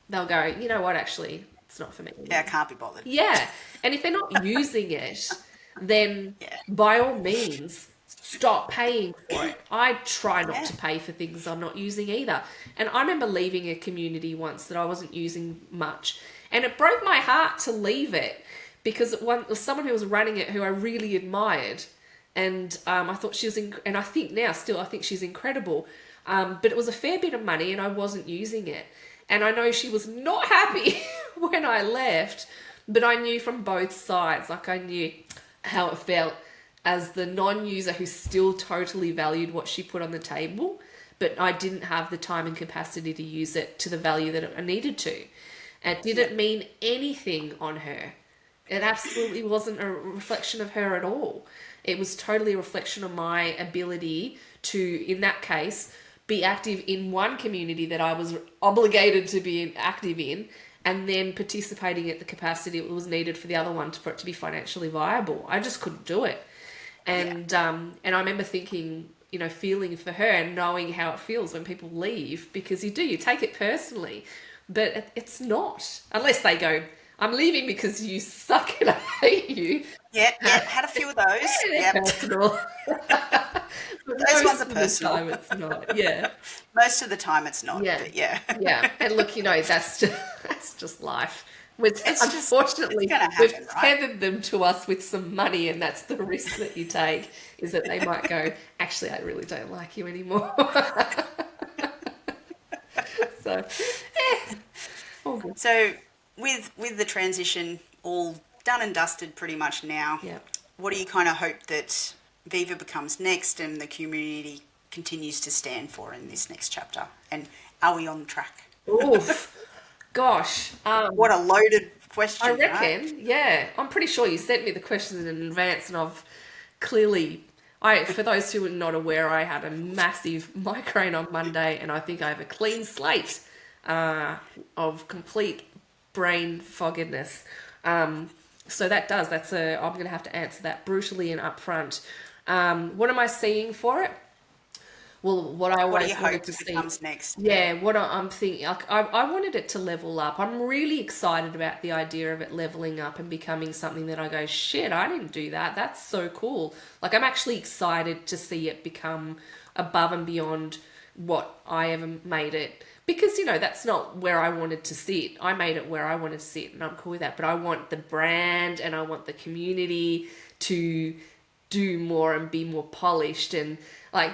they'll go, you know what, actually, it's not for me Yeah, I anymore. can't be bothered. Yeah, and if they're not using it, then Yeah, by all means, stop paying for it. I try not yeah, to pay for things I'm not using either. And I remember leaving a community once that I wasn't using much, and it broke my heart to leave it because it was someone who was running it who I really admired, and I thought she was, and I think now still I think she's incredible. But it was a fair bit of money, and I wasn't using it. And I know she was not happy when I left, but I knew from both sides. Like, I knew how it felt as the non-user who still totally valued what she put on the table, but I didn't have the time and capacity to use it to the value that I needed to. It didn't mean anything on her. It absolutely wasn't a reflection of her at all. It was totally a reflection of my ability to, in that case, be active in one community that I was obligated to be active in, and then participating at the capacity that was needed for the other one for it to be financially viable. I just couldn't do it. And and I remember thinking, you know, feeling for her and knowing how it feels when people leave, because you take it personally, but it's not, unless they go, I'm leaving because you suck and I hate you. yeah, yeah. Had a few of those. They're Yep, personal. But those ones most are of the personal. time it's not. Yeah. Most of the time, it's not. Yeah. But yeah, Yeah. And look, you know, that's just life. it's Unfortunately, gonna we've happen, right? tethered them to us with some money, and that's the risk that you take, is that they might go, actually, I really don't like you anymore. So, all good. So, with the transition all done and dusted pretty much now, Yeah. what do you kind of hope that Viva becomes next, and the community continues to stand for in this next chapter? And are we on track? Oof. Gosh. What a loaded I question, right? reckon, yeah. I'm pretty sure you sent me the questions in advance, and I've clearly, for those who are not aware, I had a massive migraine on Monday, and I think I have a clean slate of complete brain fogginess. So I'm going to have to answer that brutally and upfront. What am I seeing for it? Well, what I What do always you wanted hope to see. becomes next? Yeah, what I'm thinking, like, I wanted it to level up. I'm really excited about the idea of it leveling up and becoming something that I go, shit, I didn't do that. That's so cool. Like, I'm actually excited to see it become above and beyond what I ever made it, because, you know, that's not where I wanted to sit. I made it where I wanted to sit, and I'm cool with that. But I want the brand and I want the community to do more and be more polished, and like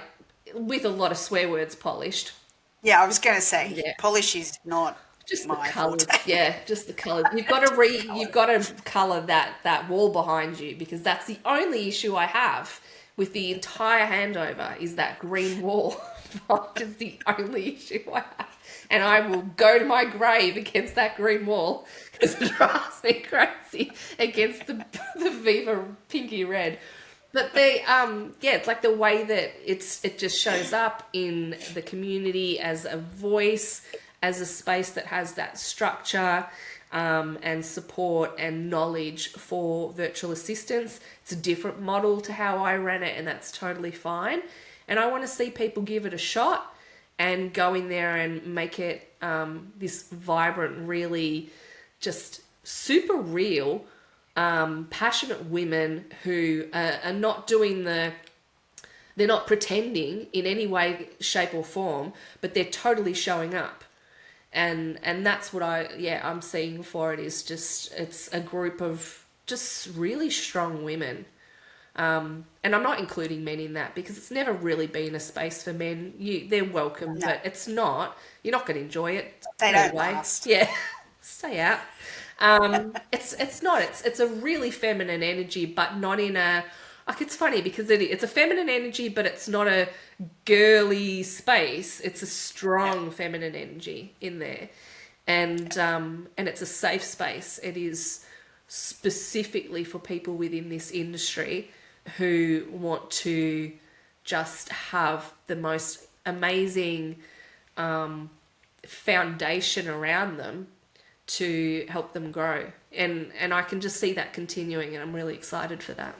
with a lot of swear words polished. Yeah, I was going to say, Yeah. polish is not Just the my colours, forte. yeah, just the colours. You've got to colour that wall behind you, because that's the only issue I have with the entire handover is that green wall. Which is the only issue I have. And I will go to my grave against that green wall because it drives me crazy against the VYVA pinky red. But it's like the way that it just shows up in the community as a voice, as a space that has that structure and support and knowledge for virtual assistants. It's a different model to how I ran it, and that's totally fine. And I want to see people give it a shot and go in there and make it this vibrant, really just super real, passionate women who are not doing they're not pretending in any way, shape or form, but they're totally showing up. And that's what I'm seeing for it, is just, it's a group of just really strong women. And I'm not including men in that, because it's never really been a space for men. They're welcome, No. but it's not. You're not going to enjoy it. They No don't way. last. Yeah, stay out. It's not. It's a really feminine energy, but not in a. Like, it's funny because it's a feminine energy, but it's not a girly space. It's a strong feminine energy in there, and it's a safe space. It is specifically for people within this industry who want to just have the most amazing foundation around them to help them grow. And I can just see that continuing, and I'm really excited for that.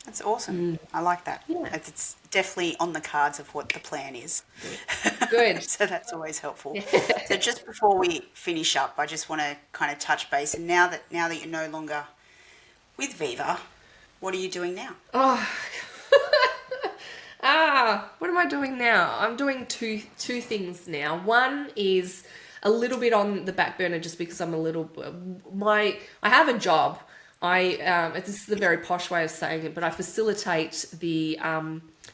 That's awesome. I like that. Yeah. It's definitely on the cards of what the plan is. Good. So that's always helpful. So just before we finish up, I just want to kind of touch base. And now that you're no longer with VYVA, what are you doing now? What am I doing now? I'm doing two things now. One is a little bit on the back burner, just because I'm I have a job. This is a very posh way of saying it, but I facilitate the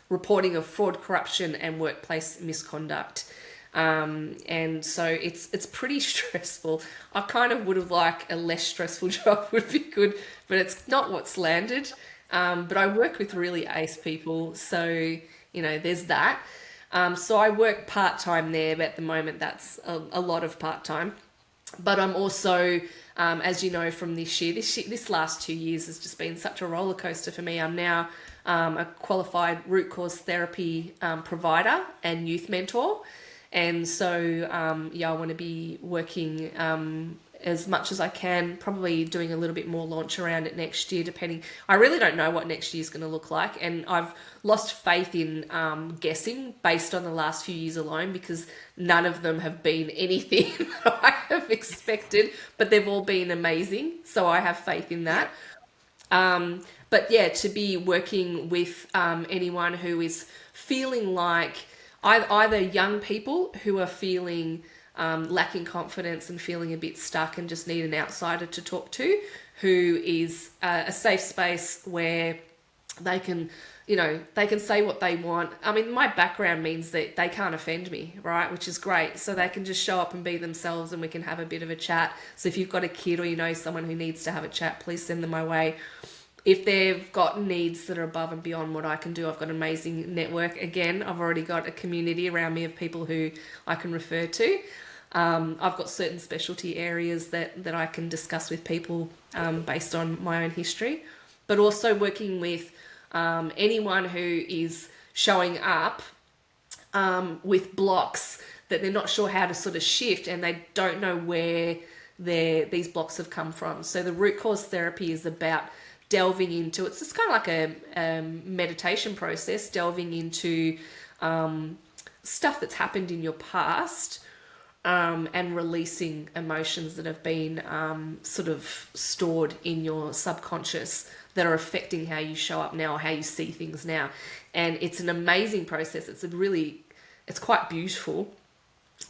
reporting of fraud, corruption, and workplace misconduct. And so it's pretty stressful. I kind of would have liked a less stressful job would be good, but it's not what's landed. But I work with really ace people, so, you know, there's that. So I work part-time there, but at the moment that's a lot of part-time. But I'm also, as you know from this year, this last 2 years has just been such a roller coaster for me. I'm now a qualified root cause therapy provider and youth mentor. And so, I want to be working as much as I can, probably doing a little bit more launch around it next year, depending. I really don't know what next year's going to look like, and I've lost faith in guessing based on the last few years alone, because none of them have been anything that I have expected, but they've all been amazing, so I have faith in that. But yeah, to be working with anyone who is feeling like either young people who are feeling lacking confidence and feeling a bit stuck and just need an outsider to talk to, who is a safe space where they can, they can say what they want. I mean, my background means that they can't offend me, right? Which is great. So they can just show up and be themselves, and we can have a bit of a chat. So if you've got a kid or you know someone who needs to have a chat, please send them my way. If they've got needs that are above and beyond what I can do, I've got an amazing network. Again, I've already got a community around me of people who I can refer to. I've got certain specialty areas that I can discuss with people based on my own history, but also working with anyone who is showing up with blocks that they're not sure how to sort of shift, and they don't know where these blocks have come from. So the root cause therapy is about delving into, it's just kind of like a meditation process, delving into stuff that's happened in your past, and releasing emotions that have been sort of stored in your subconscious that are affecting how you show up now or how you see things now. And it's an amazing process. It's it's quite beautiful.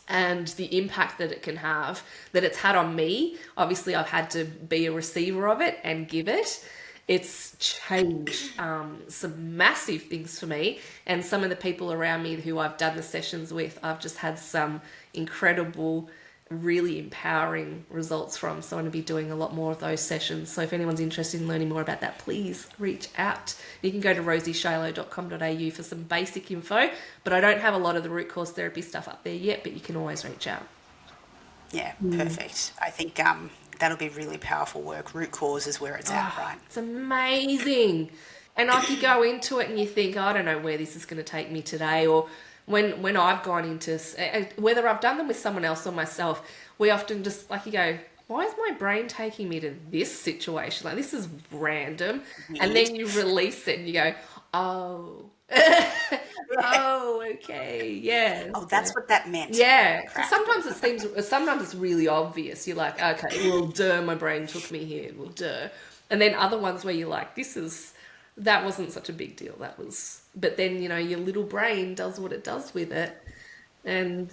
And the impact that it can have, that it's had on me. Obviously, I've had to be a receiver of it and give it. It's changed some massive things for me. And some of the people around me who I've done the sessions with, I've just had some incredible, really empowering results from. So I'm going to be doing a lot more of those sessions. So if anyone's interested in learning more about that, please reach out. You can go to rosieshiloh.com.au for some basic info, but I don't have a lot of the root cause therapy stuff up there yet, but you can always reach out. Yeah, perfect. I think that'll be really powerful work. Root cause is where it's at, right? It's amazing. And like you go into it and you think, I don't know where this is going to take me today. Or when I've gone into, whether I've done them with someone else or myself, we often just, like, you go, why is my brain taking me to this situation? Like, this is random. And then you release it and you go, oh, oh, okay, yeah. Oh, that's what that meant. Yeah. Sometimes it's really obvious. You're like, okay, well, duh, my brain took me here. Well, duh. And then other ones where you're like, that wasn't such a big deal. But then, your little brain does what it does with it. And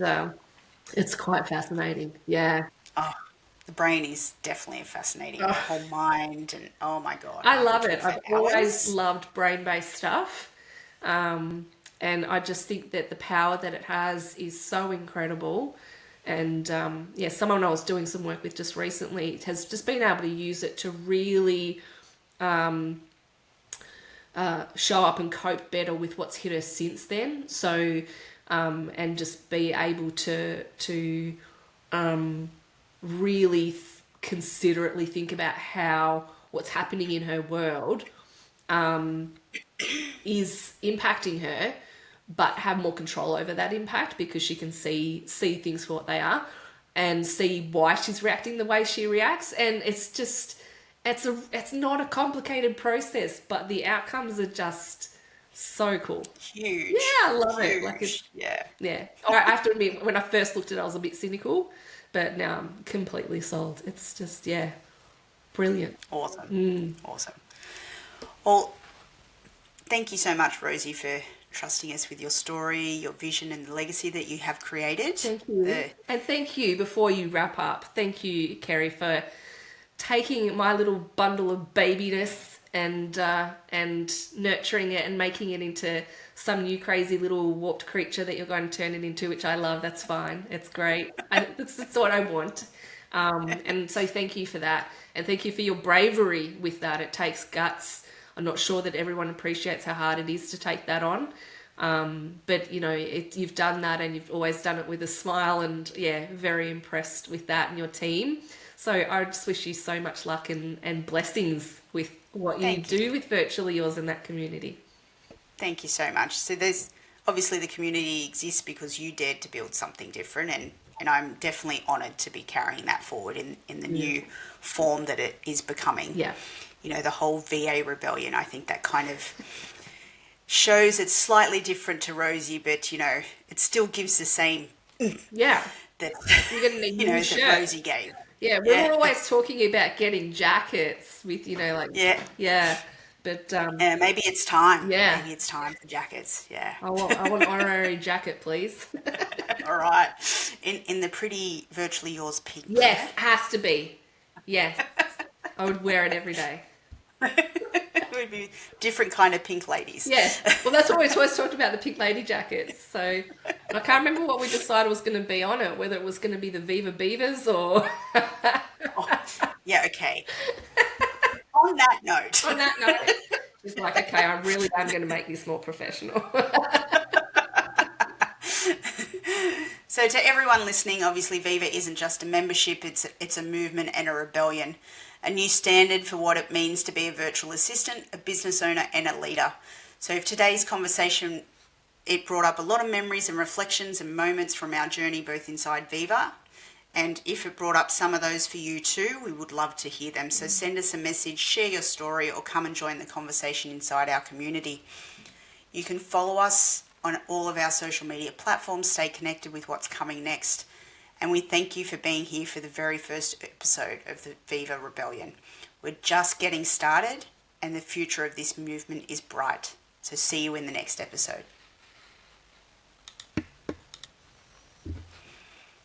it's quite fascinating. Yeah. Oh, the brain is definitely fascinating. The whole mind, and oh my God. I love it. I've always loved brain-based stuff. And I just think that the power that it has is so incredible. And someone I was doing some work with just recently has just been able to use it to really show up and cope better with what's hit her since then. So, and just be able to really considerately think about what's happening in her world is impacting her, but have more control over that impact because she can see things for what they are and see why she's reacting the way she reacts. And it's just, it's not a complicated process, but the outcomes are just so cool. Huge. Yeah, I love it. Like yeah. I have to admit, when I first looked at it, I was a bit cynical, but now I'm completely sold. It's just, brilliant. Awesome. Awesome. Well, thank you so much, Rosie, for trusting us with your story, your vision, and the legacy that you have created. Thank you. And thank you, before you wrap up, thank you, Kerrie, for taking my little bundle of babiness and nurturing it and making it into some new crazy little warped creature that you're going to turn it into, which I love. That's fine. It's great. That's what I want. And so thank you for that. And thank you for your bravery with that. It takes guts. I'm not sure that everyone appreciates how hard it is to take that on. But, you've done that and you've always done it with a smile, and, very impressed with that and your team. So I just wish you so much luck and blessings with what you do with Virtually Yours in that community. Thank you so much. So there's obviously the community exists because you dared to build something different, and I'm definitely honoured to be carrying that forward in the new form that it is becoming. Yeah. The whole VA rebellion, I think that kind of shows it's slightly different to Rosie, but, it still gives the same that, you're going to need new shirt. That Rosie gave. Yeah, we were always talking about getting jackets with, but maybe it's time. Yeah, maybe it's time for jackets. Yeah, I want an honorary jacket, please. All right, in the pretty Virtually Yours pink. Yes, has to be. Yes, I would wear it every day. It would be different kind of pink ladies. Yeah, well, that's what we always talked about, the pink lady jackets. So I can't remember what we decided was going to be on it, whether it was going to be the Viva Beavers or... okay. On that note, she's like, okay, I really am going to make this more professional. So to everyone listening, obviously VYVA isn't just a membership, it's a movement and a rebellion. A new standard for what it means to be a virtual assistant, a business owner, and a leader. So if today's conversation, it brought up a lot of memories and reflections and moments from our journey both inside VYVA, and if it brought up some of those for you too, we would love to hear them. So send us a message, share your story, or come and join the conversation inside our community. You can follow us on all of our social media platforms, stay connected with what's coming next. And we thank you for being here for the very first episode of the VYVA Rebellion. We're just getting started and the future of this movement is bright. So see you in the next episode.